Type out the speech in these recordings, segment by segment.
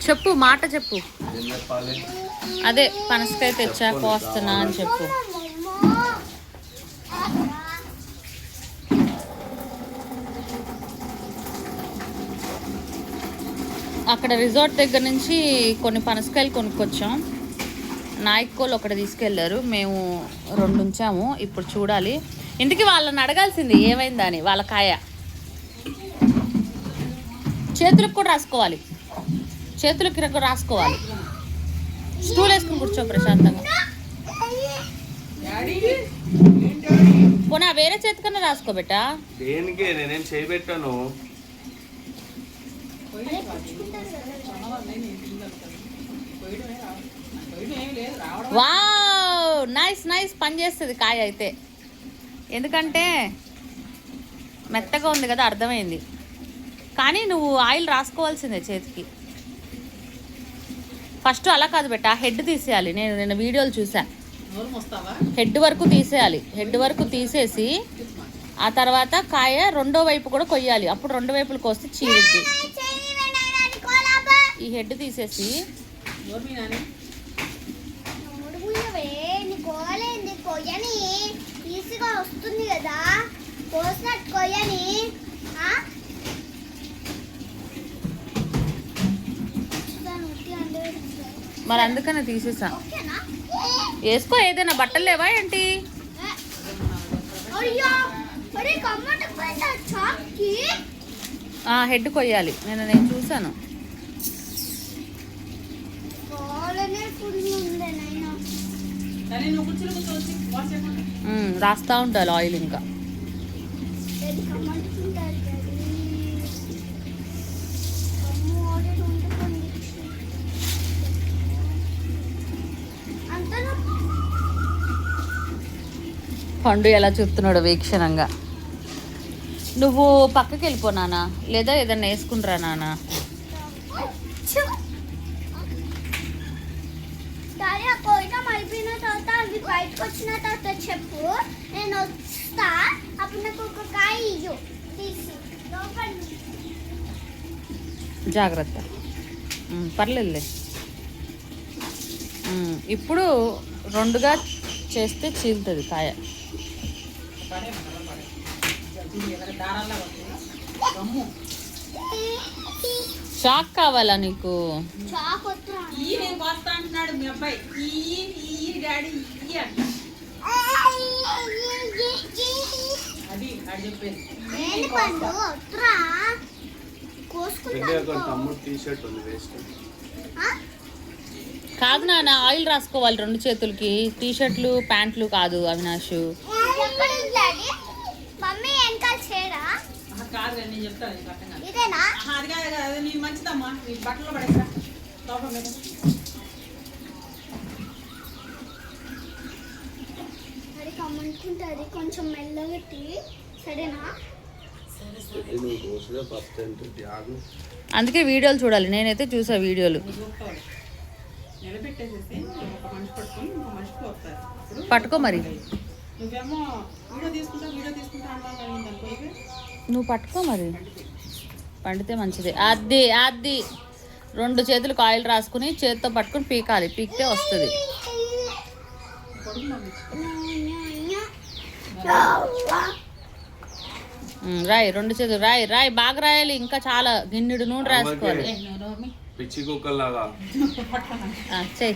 చెప్పు, మాట చెప్పు. అదే పనసకాయ తెచ్చా కోస్తున్నా అని చెప్పు. అక్కడ రిసార్ట్ దగ్గర నుంచి కొన్ని పనసకాయలు కొనుక్కొచ్చాం. నాయకోళ్ళు ఒకటి తీసుకెళ్లారు, మేము 2 ఉంచాము. ఇప్పుడు చూడాలి. ఇంటికి వాళ్ళని అడగాల్సింది ఏమైందని. వాళ్ళ కాయ చేతులకు కూడా రాసుకోవాలి, చేతులకి రాసుకోవాలి. స్టూల్ వేసుకుని కూర్చో ప్రశాంతంగా. పోనా వేరే చేతికన్నా రాసుకోబెట్టా. దేనికి నేనేం చేయబెట్టాను. Wow, nice nice. పని చేస్తుంది కాయ అయితే, ఎందుకంటే మెత్తగా ఉంది కదా, అర్థమైంది. కానీ నువ్వు ఆయిల్ రాసుకోవాల్సిందే చేతికి. ఫస్ట్ అలా కాదు బెట్టా, హెడ్ తీసేయాలి. నేను వీడియోలు చూసా. హెడ్ వరకు తీసేయాలి. హెడ్ వరకు తీసేసి ఆ తర్వాత కాయ రెండో వైపు కూడా కొయ్యాలి. అప్పుడు 2 వైపులు కోస్తే చీరుద్ది. ఈ హెడ్ తీసేసి వస్తుంది కదా, కోసినట్టు కొయ్యని. మరి అందుకనే తీసేసా. వేసుకో, ఏదైనా బట్టలు లేవా ఏంటి? హెడ్ కొయ్యాలి. నేను చూసాను. రాస్తా ఉండాలి ఆయిల్. ఇంకా పండు ఎలా చూస్తున్నాడు వీక్షణంగా. నువ్వు పక్కకి వెళ్ళిపోనానా, లేదా ఏదన్నా వేసుకుంటారా నానా? అయిపోయిన తర్వాత అవి బయటకు వచ్చిన తర్వాత చెప్పు, నేను వస్తా. అప్పుడు నాకు ఒక కాయ ఇయ్యు తీసి. జాగ్రత్త, పర్లేదులే. ఇప్పుడు 2గా చేస్తే చీలుతుంది కాయ. షాక్ కావాలా నీకు? కాదు నాన్న, ఆయిల్ రాసుకోవాలి 2 చేతులకి. టీషర్ట్లు ప్యాంట్లు కాదు అవినాష్. కమ్ముకుంటుంది కొంచెం మెల్లగట్టి, సరేనా? అందుకే వీడియోలు చూడాలి. నేనైతే చూసా వీడియోలు. పట్టుకో మరి, నువ్వు పట్టుకో మరి, పండితే మంచిదే. అది 2 చేతులకు ఆయిల్ రాసుకుని చేతితో పట్టుకుని పీకాలి. పీకితే వస్తుంది. రాయి, 2 చేతులు రాయి, బాగా రాయాలి. ఇంకా చాలా గిన్నెడు నూనె రాసుకోవాలి. చెయ్యి,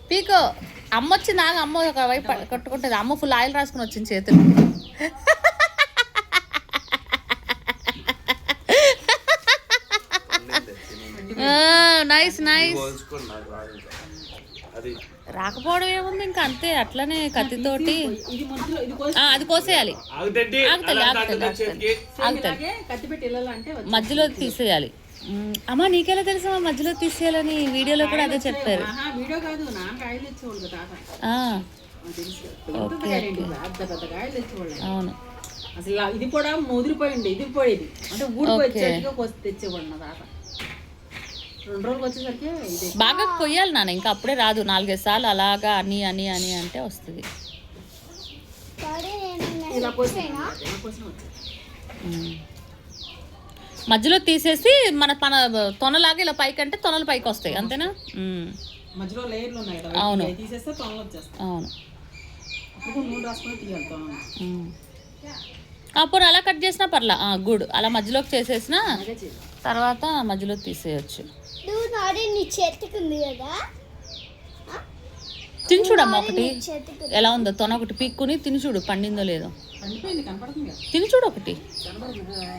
పీకో. అమ్మ వచ్చింది, ఆగ. అమ్మ ఒక వైపు కట్టుకుంటుంది. అమ్మ ఫుల్ ఆయిల్ రాసుకుని వచ్చింది చేతులు. Nice nice. రాకపోవడం ఏముంది, ఇంకా అంతే. అట్లనే కత్తితోటి అది కోసేయాలి. మధ్యలో తీసేయాలి. అమ్మ నీకెలా తెలుసా మధ్యలో తీసేయాలని? వీడియోలో కూడా అదే చెప్పారు. అవును, అసలు ఇది కూడా ముదిరిపోయింది. ఇది పోయేది అంటే ఊడిపోయి తెచ్చేవాడు తాత. 2 రోజులు వచ్చేసరికి బాగా కొయ్యాలి నాన్న. ఇంకా అప్పుడే రాదు. 4-5 సార్లు అలాగా అని అని అని అంటే వస్తుంది. మధ్యలో తీసేసి మన తొనలాగా ఇలా పైకి అంటే తొనలు పైకి వస్తాయి అంతేనా? మధ్యలో లేయర్లు ఉన్నాయి కదా, అవును. అవి తీసేస్తే తొనలు వచ్చేస్తాయి. అవును. అప్పుడు నూనె రాసుకొని తీయాలి తొనలు. అప్పుడు అలా కట్ చేసినా పర్లా. గుడ్. అలా మధ్యలోకి చేసేసిన అలాగే చేయాలి. తర్వాత మధ్యలో తీసేయచ్చు. నువ్వు నాడి నీ చేతికి ఉంది కదా, తిని చూడమ్మా ఒకటి చేతికి ఎలా ఉందో. తొన ఒకటి పీక్కుని తిని చూడు పండిందో లేదో. పండిపోయింది, కనపడుతుంది కదా. తిని చూడు ఒకటి, కనపడుతుంది కదా.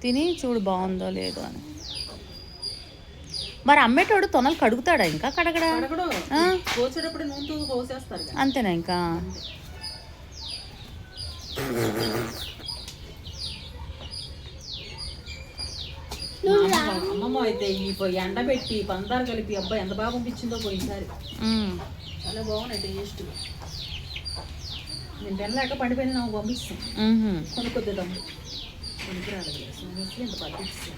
తిని చూడు బాగుందో లేదో అని. మరి అమ్మేటోడు తొనలు కడుగుతాడా ఇంకా? కడగడా? కడగడు. కోసేటప్పుడు నూనెతో కోసేస్తారు కదా. అంతేనా ఇంకా? అమ్మమ్మ అయితే ఈ ఎండబెట్టి పందారు కలిపి అబ్బాయి ఎంత బాగా పంపించిందో పోయినసారి. చాలా బాగున్నాయి టేస్ట్. నేను తినలేక పండిపోయిన నాకు పంపిస్తాను కొన్ని కొద్ది దమ్ము కొనుక్కురాలి. ఇంత పట్టిస్తాను.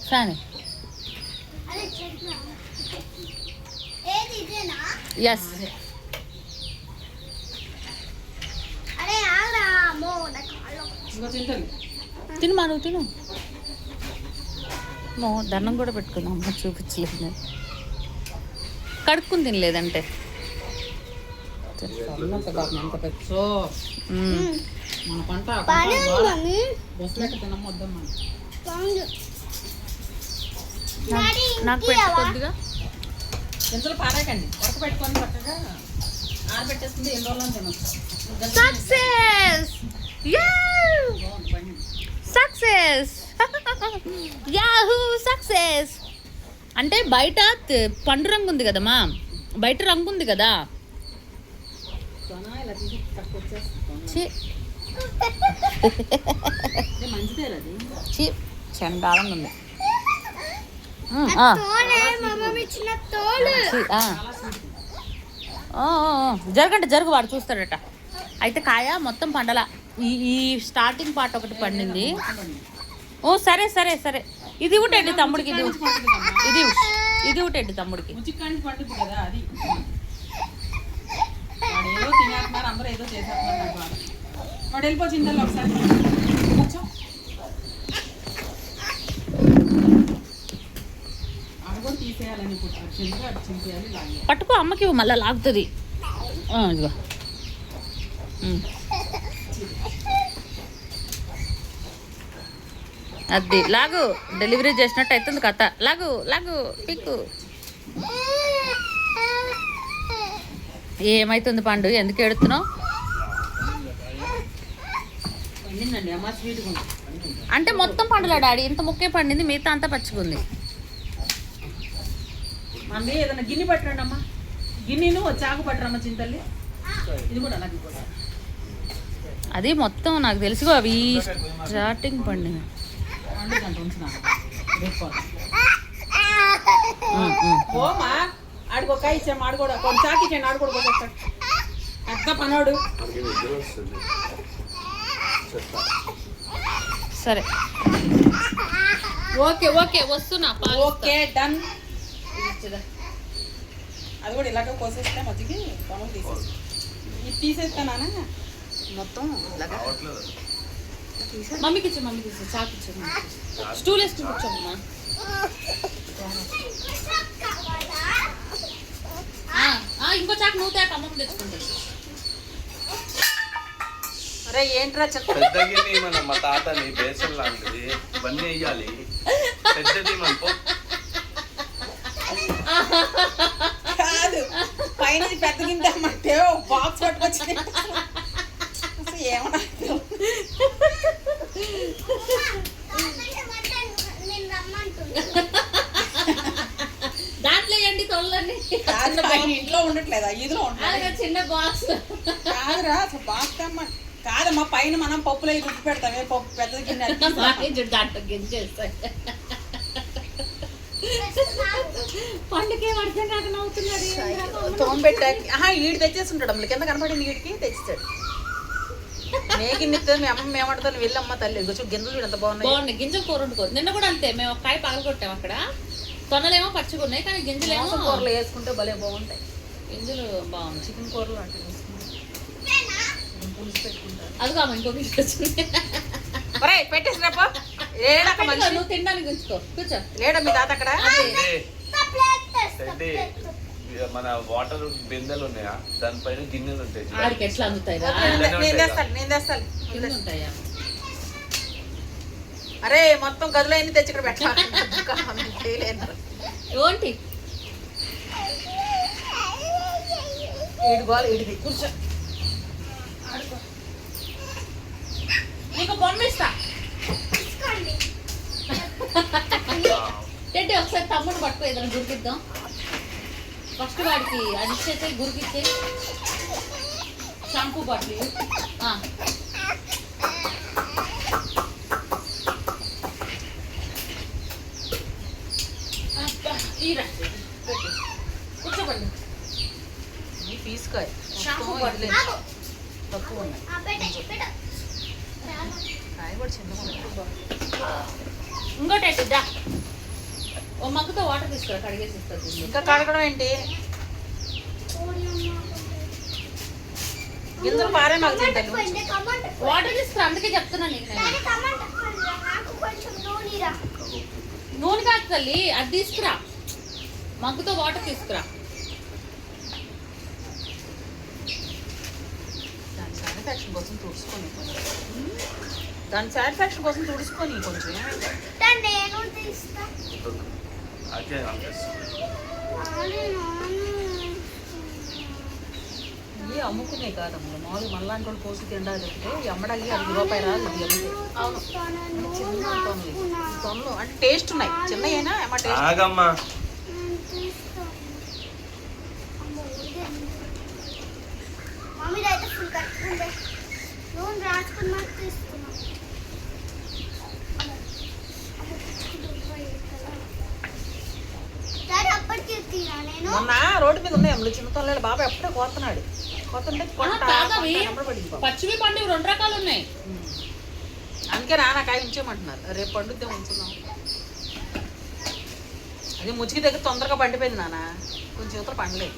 సాని అదే చెట్టు ఏది ఇదేనా? ఎస్. అరే ఆగరా అమ్మో నా కాళ్ళు. ఇంకా తింటాను. తిను మా నువ్వు తిను. దండం కూడా పెట్టుకుందాం. అమ్మ చూపించలేదు, కడుక్కుని తినలేదంటే. సో మన పంట బొస్సులెక్క తినమ్మొద్దమ్మా. నాకు పెట్టు కొద్దిగా. గింజలు పారాకండి, ఉడక పెట్టుకొని చక్కగా ఆరబెట్టేస్తుంది. ఎన్ని రోజులు తినొచ్చు. సక్సెస్! సక్సెస్! Yahoo success! అంటే బయట పండు రంగు ఉంది కదమ్మా, బయట రంగు ఉంది కదా. ఇలా తీసి తక్కువ వచ్చేస్తుంది. చి మంచిదే అది. చి చండాలంగా ఉంది. తోలే మమ్మీ ఇచ్చిన తోలు. జరగండి, జరుగు, వాడు చూస్తాడట. అయితే కాయ మొత్తం పండల. ఈ స్టార్టింగ్ పార్ట్ ఒకటి పండింది. ఓ సరే సరే సరే. ఇది ఒకటండి తమ్ముడికి, ఇది ఒకటండి తమ్ముడికి. ముచ్చికాండి పండుద్ది కదా అది. వాడు ఏదో తినేస్తున్నారు, అందరూ ఏదో చేసేస్తున్నారు. నాకు బాధ. వాడు వెళ్ళిపోతుంది ఒకసారి. అవి కూడా తీసేయాలని ఇప్పుడు అటు చింపేయాలి, లాగేయాలి. పట్టుకో, అమ్మకి మళ్ళీ లాగుతుంది. ఇదిగో అది లాగు. డెలివరీ చేసినట్టు అవుతుంది కథ. లాగు లాగు పిక్కు. ఏమైతుంది పండు, ఎందుకు ఎడుతున్నావు? పండిందండి అమ్మ, స్వీట్గా ఉంది. అంటే మొత్తం పండులే డాడీ, ఇంత ముక్కే పండింది, మిగతా అంతా పచ్చిగుంది. మమ్మీ ఏదైనా గిన్నె పట్టండి అమ్మ, గిన్నెను చాకు పట్టరమ్మ చింతల్లి. ఇది కూడా నాకు కూడా అది మొత్తం నాకు తెలుసుకో. అవి స్టార్టింగ్ పండింది. పండుగంట ఉంచున్నాను రేపు ఓమా. ఆడికి ఒక ఇచ్చాము, ఆడు కూడా కొంచెం చాకి ఇచ్చాను, ఆడు కూడా పోతాడు. పెద్ద పనోడు. సరే ఓకే ఓకే వస్తున్నా. Okay done. అది కూడా ఇలాగ కోసేస్తే మధ్యకి పనులు తీసేసి ఇది తీసేస్తానా మొత్తం ఇలాగా. మమ్మీకి ఇచ్చే, మమ్మీకి ఇచ్చే, చాకు ఇచ్చే. స్టూల్ వేసుకుని కూర్చోమ్మా. ఇంకో చాకు నువ్వు తేక, అమ్మకు తెచ్చుకుంటా. అరే ఏంట్రా పెద్దగిని మన మా తాతని బేసన్ లాంటిది ఇవన్నీ వేయాలి. పెద్దది మనకు కాదు, పైన పెద్ద గింటే బాక్స్ పట్టుకొచ్చి ఏమన్నా దాంట్లో ఏంటి తొలని ఇంట్లో ఉండట్లేదా, ఇదిలో ఉంటుంది చిన్న బాక్స్. కాదురా అసలు బాక్స్ అమ్మ కాదమ్మా, పైన మనం పప్పులో రుబ్బి పెడతామే, పప్పు పెద్ద గిన్నె దాంట్లో గింజేస్తాయి. పండుగే అర్థం కాక నవ్వుతున్నారు. తోంబెట్టాక ఈడు తెచ్చేస్తుంటాడు. అమ్మకి కింద కనపడింది, ఈడికి తెచ్చిస్తాడు. మేగిన్నితో మీ అమ్మ ఏమంటారు, వెళ్ళమ్మ తల్లి కొంచెం గింజలు చూడు ఎంత బాగున్నాయి. బాగున్నాయి గింజలు, కూర వండుకోరు. నిన్న కూడా అంతే, మేము ఒక కాయ పగలగొట్టాము. అక్కడ తొనలేమో పచ్చిగా ఉన్నాయి, కానీ గింజలేమో కూరలు వేసుకుంటే భలే బాగుంటాయి. గింజలు బాగుంది. చికెన్ కూరలు అంటే పులుసు పెట్టుకుంటారు. అది కాదు ఇంకొక వచ్చింది. ఒరేయ్ పెట్టేసినప్ప లేడక్క మనిషి నువ్వు తినడానికి ఉంచుకో కూర్చో లేడా మీ తాత అక్కడ ప్లేట్ తెస్తా రెడ్డి మన వాటర్ బిందెలు ఉన్నాయా దానిపైన గిన్నెలు ఉంటాయి ఆడికి ఎట్లా అందుతాయి రా? నేను తెస్తాను కింద ఉంటాయా? అరే మొత్తం గదిలో అన్ని తెచ్చి ఇక్కడ పెట్టలేను ఏంటి ఏడు గోలు ఏడిది కూర్చో నీకు పంపిస్తా. తీసుకోండి. ఏంటి ఒకసారి తమ్ముడు పట్టుకో ఏదైనా గురికిద్దాం. ఫస్ట్ వాడికి అది ఇచ్చేసి గురికిచ్చే షాంపూ బాటిల్. కూర్చోబండి. తీసుకో షాంపూ బాటిల్ ఆగు. తక్కువ ఉన్నాయి ఆ, పెట్టు, పెట్టు. కాయ కూడా చిన్నగా ఇంకోటి ఎట్టిద్దా ఓ మగ్గుతో వాటర్ తీసుకురా కడిగేసి ఇస్తుంది. ఇంకా కడగడం ఏంటి గింజలు పారే మాకు తింటాను పోయింది, టమాటా. వాటర్ తీసుకురా అందుకే చెప్తున్నా నీకు నేను. కానీ టమాటా పోయింది, నాకు కొంచెం నూనెరా. నూనె కాదు తల్లి అది తీసుకురా మగ్గుతో వాటర్ తీసుకురా. దాని సాటిస్ఫాక్షన్ కోసం తుడుచుకొని దాని సాటిస్ఫాక్షన్ కోసం తుడుచుకొని కొంచెం దాన్ని నేను తీస్తా. అదే నాని, నాని. ఇవి అమ్ముకునే కాదమ్మ మామూలు మనలాంటి వాళ్ళు కోసి తిండాలి చెప్తే ఈ అమ్మడానికి 5 రూపాయలు రాదు ఇది అమ్మితే అవును. చిన్న తొనలు అంటే టేస్ట్ ఉన్నాయి చిన్న అయినా ఏమో టేస్ట్ ఆగమ్మా నేను తీస్తాను. అమ్మో, ఇదేంటి? మమ్మీది అయితే ఫుల్ కట్టుకుంటే నూనె రాసుకున్నా తీసుకున్నా. సరే అప్పటికి తీరా నేను. మొన్న రోడ్డు మీద ఉన్నాయి అమ్మలు చిన్న తొనలు బాబాయ్ ఎప్పుడే కోతున్నాడు కోతుంటే తాగవి పచ్చివి పండుగ 2 రకాలు ఉన్నాయి. అందుకే నాన్న కాయ ఉంచేయమంటున్నారు రేపు పండుద్దే ఉంచున్నాం అది ముచ్చికి దగ్గర తొందరగా పండిపోయింది నాన్న కొంచెం ఇతర పండలేదు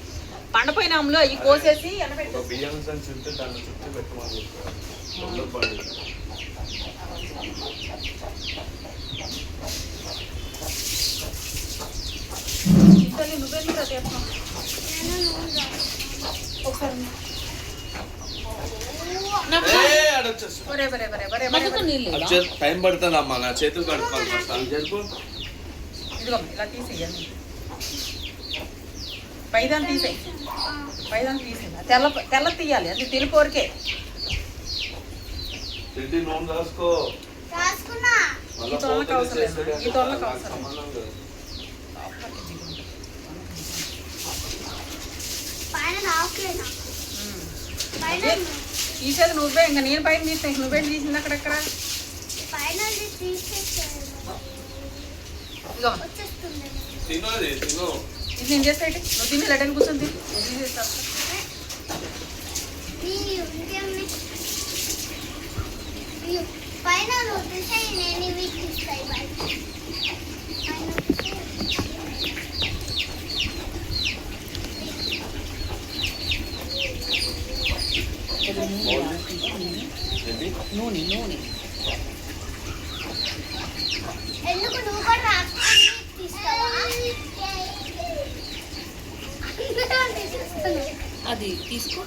పండిపోయిన అమ్మలో అవి కోసేసి ఒక బియ్యం సంచి ఉంటే దాన్ని చుట్టూ పెట్టమని చెప్పారు. ఇంతలో నువ్వెందుకు తీస్తున్నావు నేను నూనె రాసుకున్నా. ఒకసారి మగ్గుతో నీళ్ళు ఇవ్వా? టైం పడుతుంది అమ్మా నా చేతులు కడుక్కోవాలి ఫస్ట్ అది జరుపు. ఇదిగో ఇలా తీసేయాలి పైదాన్ని తీసేయి పైదాన్ని తీసేయి తెల్ల తీయాలి అది తెలుపు వరకే తిండి నూనె రాసుకో. రాసుకున్నా. మళ్ళా ఈ తొనలకు పోతే అవసరం లేదు. చేస్తే ఈ తొనలకు నాకు అవసరం లేదు. సంబంధం లేదు. పైన నాకులేనా? పైన తీసేది నువ్వే ఇంకా నేను పైన తీస్తాను నువ్వే తీసింది అక్కడెక్కడ పైన తీసేసాను. ఇదిగో వచ్చేస్తుంది. తిను అది తిను. ఇది నేను చేస్తా నువ్వు తిని లెటర్ని కూర్చొని తిని నువ్వు తీసేస్తావు ఇంకేమి పైన నువ్వు తీసేయి నేను ఇవి తీస్తాయి బయట. పైన ఏంటి? నూనె నూనె ఎందుకు నువ్వు కూడా రాసుకొని తీస్తావా? తీసేస్తాను. అది తీసుకో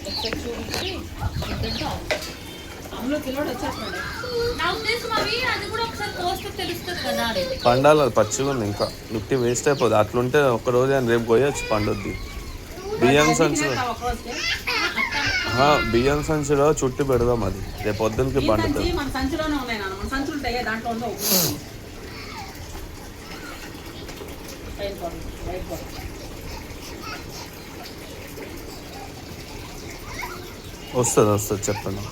ఒకసారి చూపించి ఇద్దంటే అందులో కిలోడు వచ్చేస్తున్నాడు నా ఉద్దేశం అవి అది కూడా ఒకసారి కోస్తే తెలుస్తుంది కదా అని. పండాలి అది పచ్చిగా ఉంది ఇంకా లుక్కి వేస్ట్ అయిపోతుంది అట్లుంటే ఒక్క రోజు అని రేపు పోయొచ్చు పండుద్ది. బియ్యం సంచులో బియ్యం సంచిలో చుట్టి పెడదాం అది రేపు పొద్దునకి పండుతుంది. మన సంచిలోనే ఉన్నాయి నాన్న మన సంచులు ఉంటాయి దాంట్లో ఉందో వస్తుంది చెప్పండి.